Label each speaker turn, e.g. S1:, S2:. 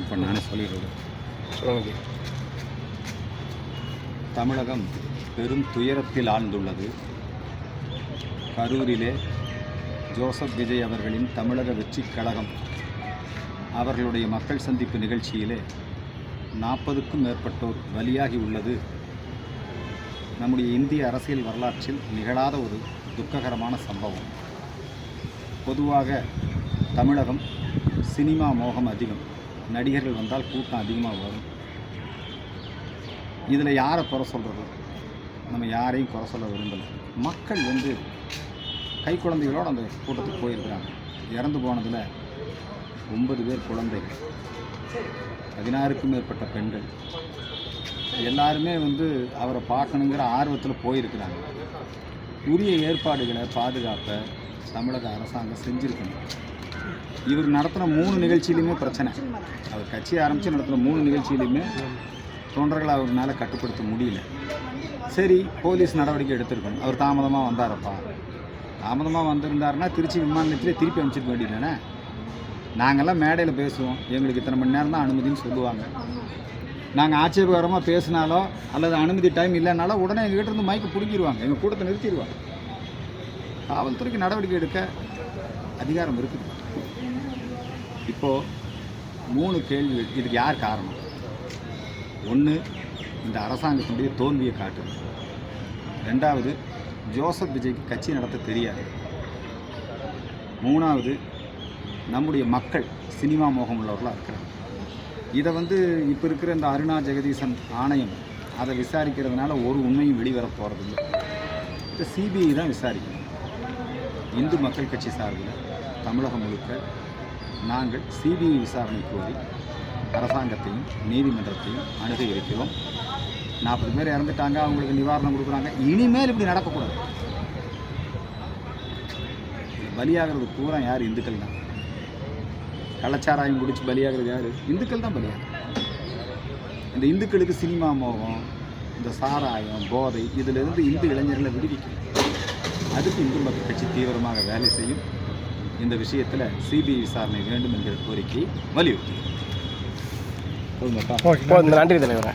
S1: இப்போ நானே சொல்லிடுறது.
S2: சொல்லுங்க.
S1: தமிழகம் பெரும் துயரத்தில் ஆழ்ந்துள்ளது. கரூரிலே ஜோசப் விஜய் அவர்களின் தமிழக வெற்றிக் கழகம் அவர்களுடைய மக்கள் சந்திப்பு நிகழ்ச்சியிலே 40க்கும் மேற்பட்டோர் பலியாகி உள்ளது நம்முடைய இந்திய அரசியல் வரலாற்றில் நிகழாத ஒரு துக்ககரமான சம்பவம். பொதுவாக தமிழகம் சினிமா மோகம் அதிகம். நடிகர்கள் வந்தால் கூட்டம் அதிகமாக வரும். இதில் யாரை குறை சொல்கிறது? நம்ம யாரையும் குறை சொல்ல விரும்பலை. மக்கள் கை குழந்தைகளோடு அந்த கூட்டத்துக்கு போயிருக்கிறாங்க. இறந்து போனதில் 9 பேர் குழந்தைகள், 16க்கும் மேற்பட்ட பெண்கள். எல்லாருமே அவரை பார்க்கணுங்கிற ஆர்வத்தில் போயிருக்கிறாங்க. உரிய ஏற்பாடுகளை பாதுகாப்பை தமிழக அரசாங்கம் செஞ்சுருக்கணும். இவர் நடத்தின 3 நிகழ்ச்சியிலையுமே பிரச்சனை. அவர் கட்சி ஆரம்பித்து நடத்தின 3 நிகழ்ச்சியிலையுமே தொண்டர்களை அவர்னால கட்டுப்படுத்த முடியல. சரி, போலீஸ் நடவடிக்கை எடுத்திருக்கணும். அவர் தாமதமாக வந்தாரப்பா. தாமதமாக வந்திருந்தாருன்னா திருச்சி விமான நிலையத்திலே திருப்பி அனுப்பிச்சிருக்க வேண்டியதானே. நாங்கள்லாம் மேடையில் பேசுவோம், எங்களுக்கு இத்தனை மணி நேரம் தான் அனுமதின்னு சொல்லுவாங்க. நாங்கள் ஆட்சேபகரமாக பேசினாலோ அல்லது அனுமதி டைம் இல்லைனாலோ உடனே எங்கள்கிட்ட இருந்து மைக்கு பிடிக்கிடுவாங்க, எங்கள் கூட்டத்தை நிறுத்திடுவாங்க. காவல்துறைக்கு நடவடிக்கை எடுக்க அதிகாரம் இருக்குது. இப்போது 3 கேள்வி. இதுக்கு யார் காரணம்? ஒன்று, இந்த அரசாங்கத்தினுடைய தோல்வியை காட்டுது. 2வது, ஜோசப் விஜய்க்கு கட்சி நடத்த தெரியாது. 3வது, நம்முடைய மக்கள் சினிமா மோகம் உள்ளவர்களாக இருக்கிறாங்க. இதை இப்போ இருக்கிற இந்த அருணா ஜெகதீசன் ஆணையம் அதை விசாரிக்கிறதுனால ஒரு உண்மையும் வெளிவர போகிறதில்லை. இதை சிபிஐ தான் விசாரிக்கணும். இந்து மக்கள் கட்சி சார்பில் தமிழகம் முழுக்க நாங்கள் சிபிஐ விசாரணை கோரி அரசாங்கத்தையும் நீதிமன்றத்தையும் அணுக இருக்கிறோம். 40 பேர் இறந்துட்டாங்க, அவங்களுக்கு நிவாரணம் கொடுக்குறாங்க. இனிமேல் இப்படி நடக்கக்கூடாது. பலியாகிறது பூரா யார்? இந்துக்கள் தான். கள்ளச்சாராயம் குடிச்சு பலியாகிறது யார்? இந்துக்கள் தான் பலியாகிறது. இந்த இந்துக்களுக்கு சினிமா மோகம், இந்த சாராயம், போதை, இதிலிருந்து இந்து இளைஞர்களை விடுவிக்கணும். அதுக்கு இந்து மக்கள் கட்சி தீவிரமாக வேலை செய்யும். இந்த விஷயத்தில் சிபிஐ விசாரணை வேண்டும் என்கிற கோரிக்கையை வலியுறுத்தி.
S2: நன்றி தலைவரே.